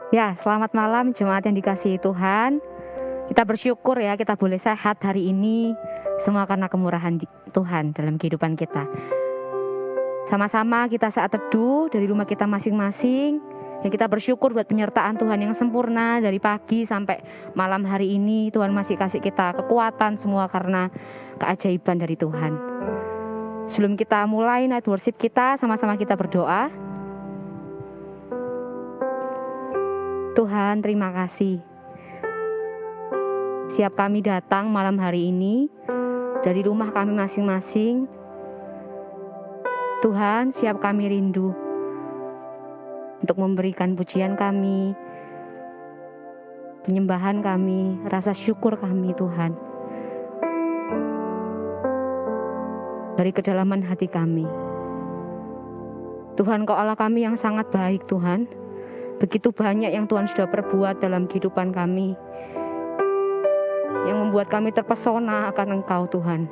Ya, selamat malam jemaat yang dikasihi Tuhan. Kita bersyukur ya kita boleh sehat hari ini. Semua karena kemurahan Tuhan dalam kehidupan kita. Sama-sama kita saat teduh dari rumah kita masing-masing. Ya, kita bersyukur buat penyertaan Tuhan yang sempurna dari pagi sampai malam hari ini. Tuhan masih kasih kita kekuatan semua karena keajaiban dari Tuhan. Sebelum kita mulai night worship kita, sama-sama kita berdoa. Tuhan, terima kasih. Siap kami datang malam hari ini dari rumah kami masing-masing. Tuhan, siap kami rindu untuk memberikan pujian kami, penyembahan kami, rasa syukur kami Tuhan. Dari kedalaman hati kami. Tuhan, Kau Allah kami yang sangat baik Tuhan. Begitu banyak yang Tuhan sudah perbuat dalam kehidupan kami, yang membuat kami terpesona akan Engkau Tuhan.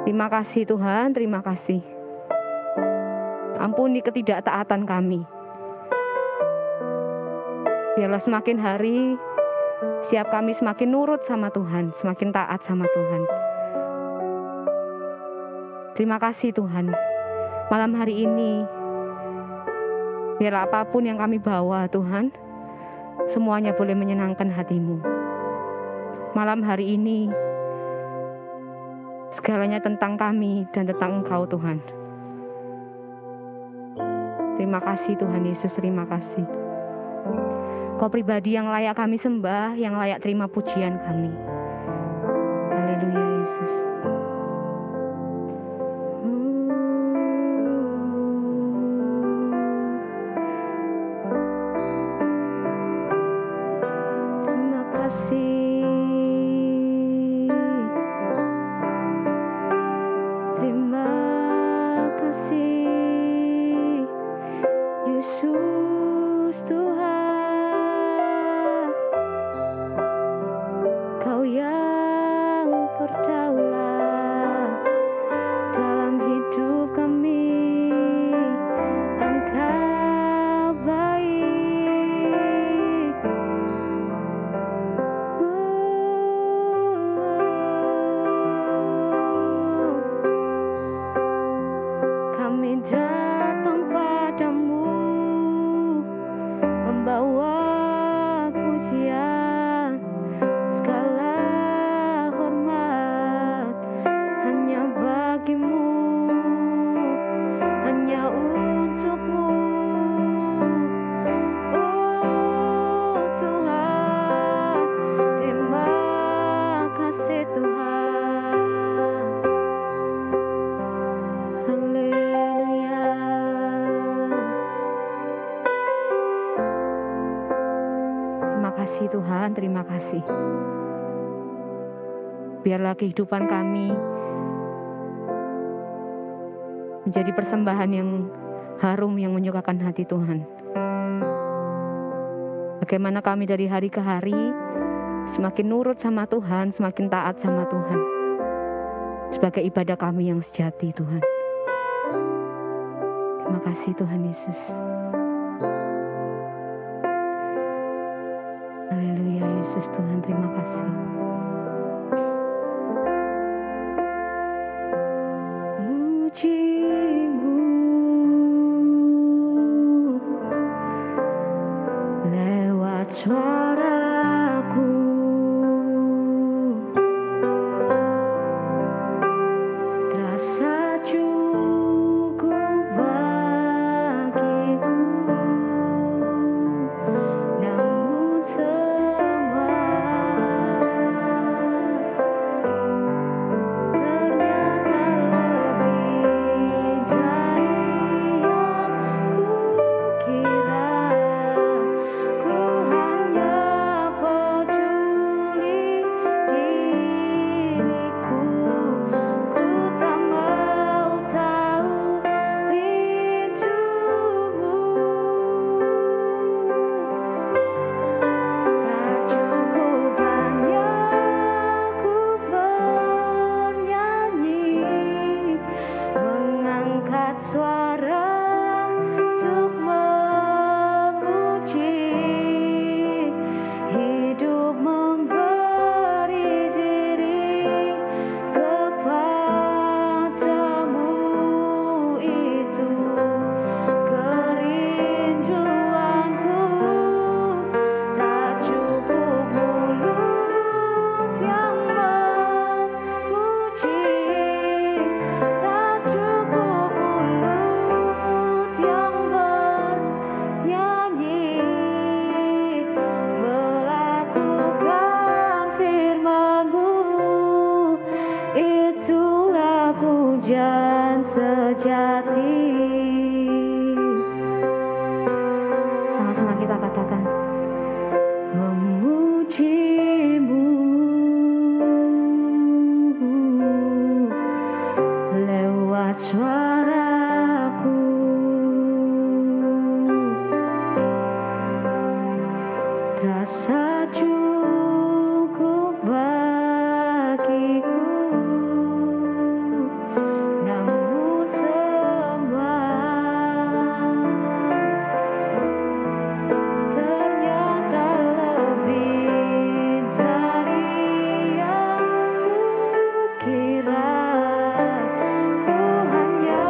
Terima kasih Tuhan, terima kasih. Ampuni ketidaktaatan kami. Biarlah semakin hari, siap kami semakin nurut sama Tuhan, semakin taat sama Tuhan. Terima kasih Tuhan. Malam hari ini, biarlah apapun yang kami bawa Tuhan, semuanya boleh menyenangkan hati-Mu. Malam hari ini, segalanya tentang kami dan tentang Engkau Tuhan. Terima kasih Tuhan Yesus, terima kasih. Kau pribadi yang layak kami sembah, yang layak terima pujian kami. Haleluya Yesus. Terima kasih. Terima kasih. Yesus Tuhan, Kau yang berdaulat dalam hidup kami. Engkau baik. Kami datang padamu, membawa pujian, segala hormat hanya bagimu, hanya untukmu. Oh Tuhan, terima kasih Tuhan. Haleluya. Terima kasih Tuhan, terima kasih. Biarlah kehidupan kami menjadi persembahan yang harum, yang menyukakan hati Tuhan. Bagaimana kami dari hari ke hari semakin nurut sama Tuhan, semakin taat sama Tuhan. Sebagai ibadah kami yang sejati Tuhan. Terima kasih Tuhan Yesus. Haleluya Yesus Tuhan, terima kasih. Muji-Mu lewat suaraku, terasa cukup bagiku. Namun semua ternyata lebih dari yang kukira. Ku hanya rasa cukup bagiku. Namun semua ternyata lebih dari yang kukira. Ku hanya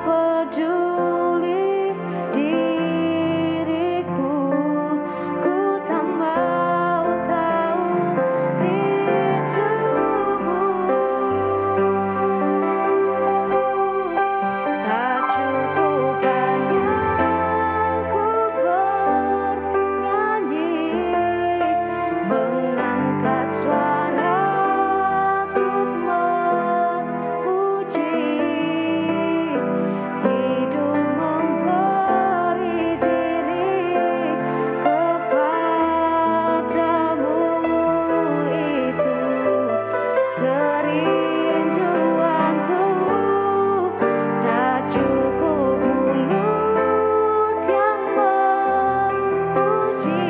peduli diriku. Ku tak mau tahu rindumu. Tak cukup hanya ku bernyanyi, mengangkat suara untuk memuji. Hidup memberi diri kepadamu, itu kerinduanku. Tak cukup mulut yang memuji,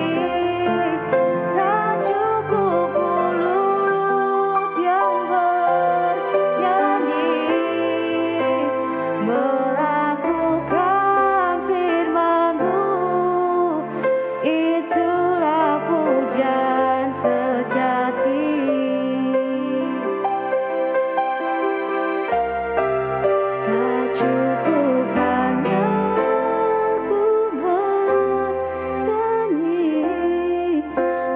tak cukup mulut yang bernyanyi, melakukan firman-Mu, itulah pujian sejati. Tak cukup hanya ku bernyanyi,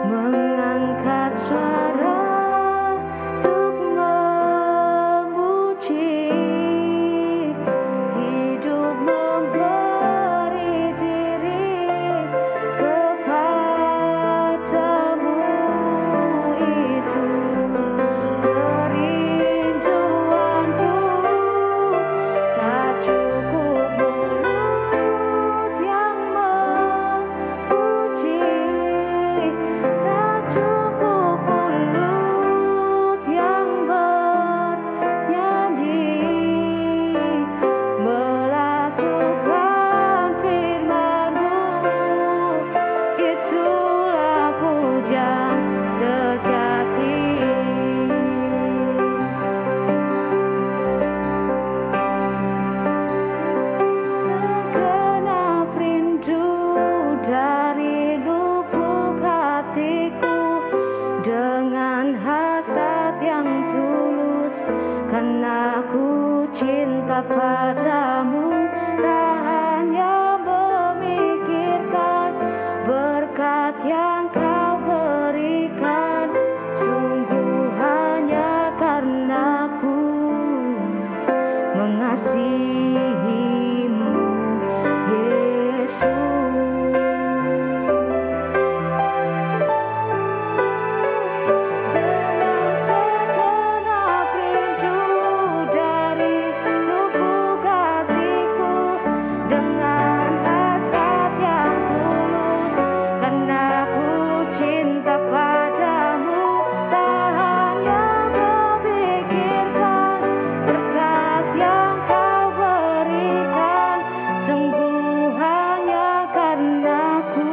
mengangkat suara untuk memuji. Hidup memberi diri kepadamu, itu kerinduanku. Tak cukup mulut yang memuji, tak cukup mulut yang bernyanyi, melakukan firman-Mu, itulah pujian sejati. Segenap rindu dari lubuk hatiku, dengan hasrat yang tulus, karena ku cinta padamu. Tak hanya memikirkan berkat yang Kau berikan, sungguh hanya karena ku mengasihi-Mu, Yesus. Dengan segenap rindu dari lubuk hatiku, dengan hasrat yang tulus, karena ku cinta padamu. Tak hanya memikirkan berkat yang Kau berikan, sungguh hanya karena ku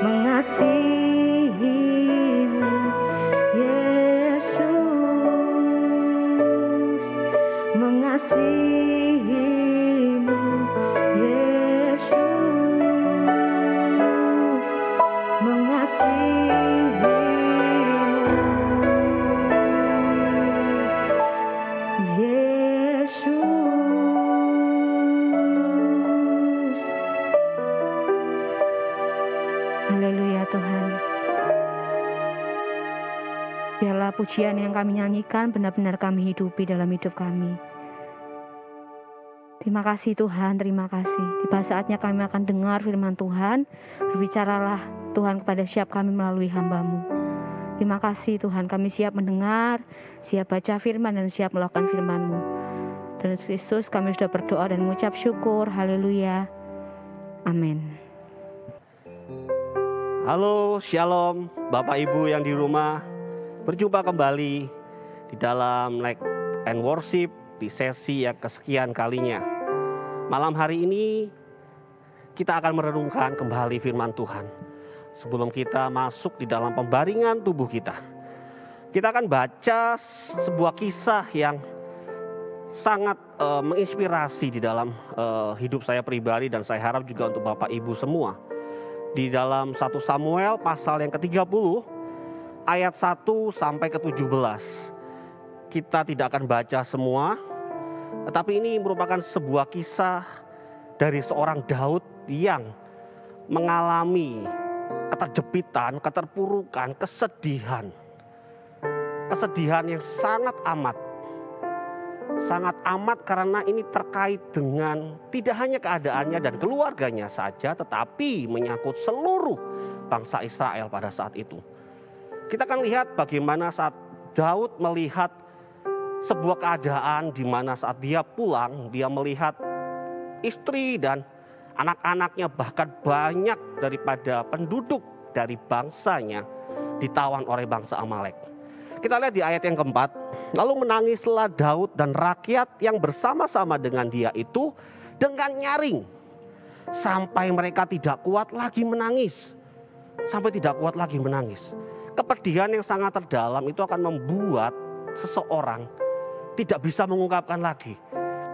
mengasihi-Mu, Yesus. Mengasihi-Mu, Yesus. Mengasihi-Mu, Yesus. Haleluya Tuhan. Biarlah pujian yang kami nyanyikan benar-benar kami hidupi dalam hidup kami. Terima kasih Tuhan, terima kasih. Tiba saatnya kami akan dengar firman Tuhan. Berbicaralah Tuhan kepada setiap kami melalui hamba-Mu. Terima kasih Tuhan, kami siap mendengar, siap baca firman dan siap melakukan firman-Mu. Tuhan Yesus, kami sudah berdoa dan mengucap syukur. Haleluya. Amin. Halo, shalom Bapak Ibu yang di rumah. Berjumpa kembali di dalam Night and Worship di sesi yang kesekian kalinya. Malam hari ini kita akan merenungkan kembali firman Tuhan. sebelum kita masuk di dalam pembaringan tubuh kita akan baca sebuah kisah yang sangat menginspirasi di dalam hidup saya pribadi, dan saya harap juga untuk Bapak Ibu semua. Di dalam 1 Samuel pasal yang ke-30 ayat 1 sampai ke-17. Kita tidak akan baca semua, tetapi ini merupakan sebuah kisah dari seorang Daud yang mengalami keterjepitan, keterpurukan, kesedihan yang sangat amat karena ini terkait dengan tidak hanya keadaannya dan keluarganya saja, tetapi menyangkut seluruh bangsa Israel pada saat itu. Kita akan lihat bagaimana saat Daud melihat sebuah keadaan di mana saat dia pulang, dia melihat istri dan anak-anaknya, bahkan banyak daripada penduduk dari bangsanya ditawan oleh bangsa Amalek. Kita lihat di ayat yang keempat, lalu menangislah Daud dan rakyat yang bersama-sama dengan dia itu dengan nyaring, sampai mereka tidak kuat lagi menangis. Kepedihan yang sangat terdalam itu akan membuat seseorang tidak bisa mengungkapkan lagi,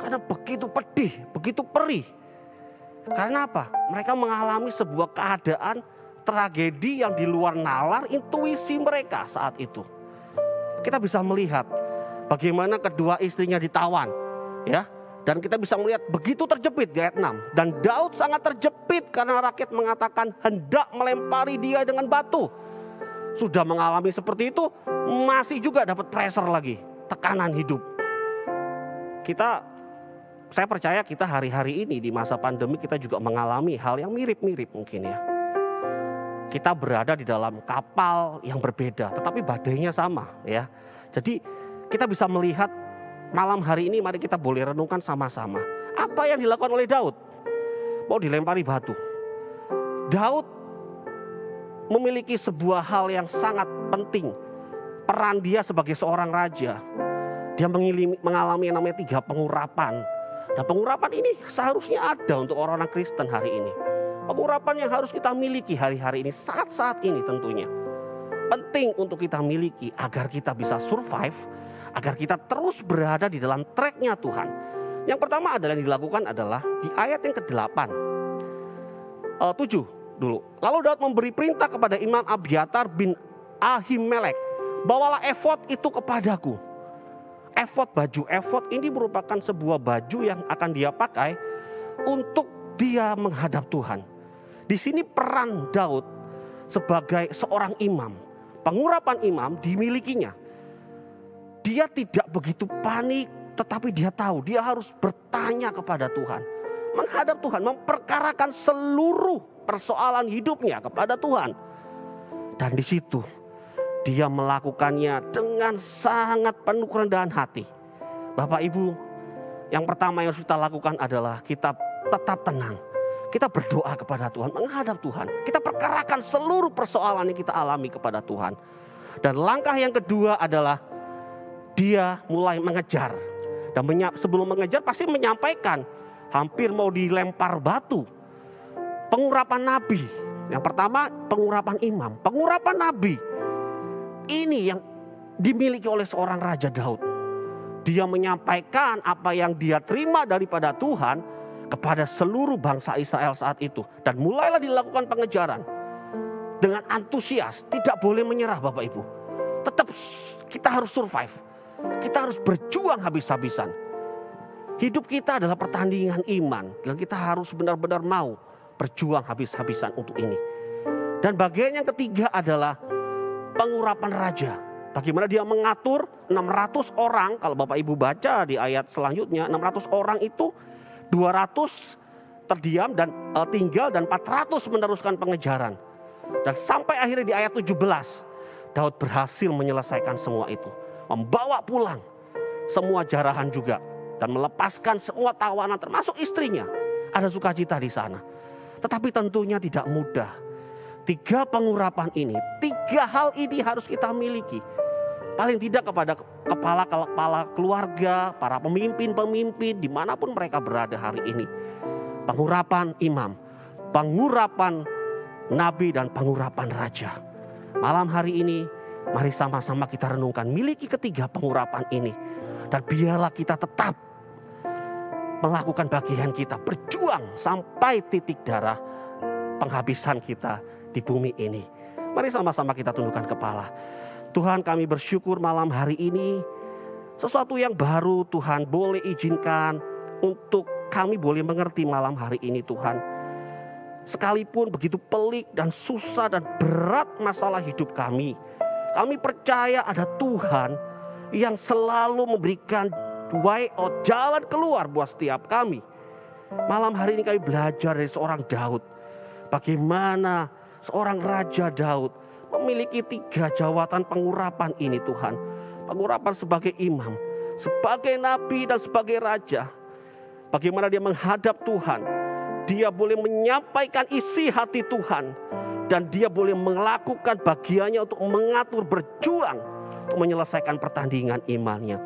karena begitu pedih, begitu perih. Karena apa? Mereka mengalami sebuah keadaan tragedi yang di luar nalar intuisi mereka saat itu. Kita bisa melihat bagaimana kedua istrinya ditawan, ya. Dan kita bisa melihat begitu terjepit di ayat 6. Dan Daud sangat terjepit karena rakyat mengatakan hendak melempari dia dengan batu. Sudah mengalami seperti itu, masih juga dapat pressure lagi, tekanan hidup. Saya percaya kita hari-hari ini di masa pandemi kita juga mengalami hal yang mirip-mirip mungkin ya. Kita berada di dalam kapal yang berbeda, tetapi badainya sama ya. Jadi kita bisa melihat malam hari ini, mari kita boleh renungkan sama-sama. Apa yang dilakukan oleh Daud? Mau dilempari batu. Daud memiliki sebuah hal yang sangat penting. Peran dia sebagai seorang raja. Dia mengalami yang namanya 3 pengurapan. Dan pengurapan ini seharusnya ada untuk orang-orang Kristen hari ini. Pengurapan yang harus kita miliki hari-hari ini, saat-saat ini tentunya. Penting untuk kita miliki agar kita bisa survive, agar kita terus berada di dalam tracknya Tuhan. Yang pertama adalah yang dilakukan adalah di ayat yang ke-8. 7 dulu. Lalu Daud memberi perintah kepada Imam Abiatar bin Ahimelek, bawalah efod itu kepadaku. Efod, baju efod ini merupakan sebuah baju yang akan dia pakai untuk dia menghadap Tuhan. Di sini peran Daud sebagai seorang imam, pengurapan imam dimilikinya. Dia tidak begitu panik, tetapi dia tahu dia harus bertanya kepada Tuhan, menghadap Tuhan, memperkarakan seluruh persoalan hidupnya kepada Tuhan. Dan di situ dia melakukannya dengan sangat penuh kerendahan hati. Bapak Ibu, yang pertama yang harus kita lakukan adalah kita tetap tenang. Kita berdoa kepada Tuhan, menghadap Tuhan. Kita perkarakan seluruh persoalan yang kita alami kepada Tuhan. Dan langkah yang kedua adalah dia mulai mengejar. Dan sebelum mengejar pasti menyampaikan, hampir mau dilempar batu. Pengurapan nabi. Yang pertama pengurapan imam, pengurapan nabi. Ini yang dimiliki oleh seorang Raja Daud. Dia menyampaikan apa yang dia terima daripada Tuhan kepada seluruh bangsa Israel saat itu. Dan mulailah dilakukan pengejaran. Dengan antusias, tidak boleh menyerah Bapak Ibu. Tetap kita harus survive. Kita harus berjuang habis-habisan. Hidup kita adalah pertandingan iman. Dan kita harus benar-benar mau berjuang habis-habisan untuk ini. Dan bagian yang ketiga adalah pengurapan raja. Bagaimana dia mengatur 600 orang. Kalau Bapak Ibu baca di ayat selanjutnya, 600 orang itu 200 terdiam dan tinggal, dan 400 meneruskan pengejaran. Dan sampai akhirnya di ayat 17 Daud berhasil menyelesaikan semua itu, membawa pulang semua jarahan juga, dan melepaskan semua tawanan termasuk istrinya. Ada sukacita di sana. Tetapi tentunya tidak mudah. 3 pengurapan ini, 3 hal ini harus kita miliki. Paling tidak kepada kepala keluarga, para pemimpin-pemimpin dimanapun mereka berada hari ini. Pengurapan imam, pengurapan nabi dan pengurapan raja. Malam hari ini mari sama-sama kita renungkan, miliki ketiga pengurapan ini. Dan biarlah kita tetap melakukan bagian kita, berjuang sampai titik darah penghabisan kita di bumi ini. Mari sama-sama kita tundukkan kepala. Tuhan, kami bersyukur malam hari ini sesuatu yang baru Tuhan boleh izinkan untuk kami boleh mengerti malam hari ini Tuhan. Sekalipun begitu pelik dan susah dan berat masalah hidup kami percaya ada Tuhan yang selalu memberikan way out, jalan keluar buat setiap kami. Malam hari ini kami belajar dari seorang Daud. Bagaimana seorang Raja Daud memiliki 3 jawatan pengurapan ini Tuhan. Pengurapan sebagai imam, sebagai nabi dan sebagai raja. Bagaimana dia menghadap Tuhan. Dia boleh menyampaikan isi hati Tuhan. Dan dia boleh melakukan bagiannya untuk mengatur, berjuang untuk menyelesaikan pertandingan imannya.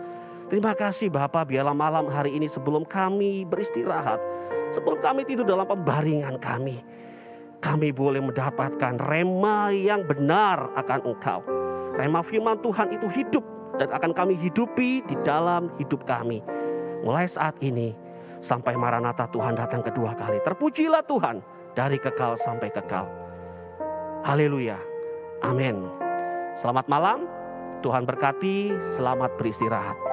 Terima kasih Bapa, biarlah malam hari ini sebelum kami beristirahat, sebelum kami tidur dalam pembaringan kami boleh mendapatkan rema yang benar akan Engkau. Rema firman Tuhan itu hidup dan akan kami hidupi di dalam hidup kami. Mulai saat ini sampai Maranatha Tuhan datang kedua kali. Terpujilah Tuhan dari kekal sampai kekal. Haleluya. Amin. Selamat malam. Tuhan berkati. Selamat beristirahat.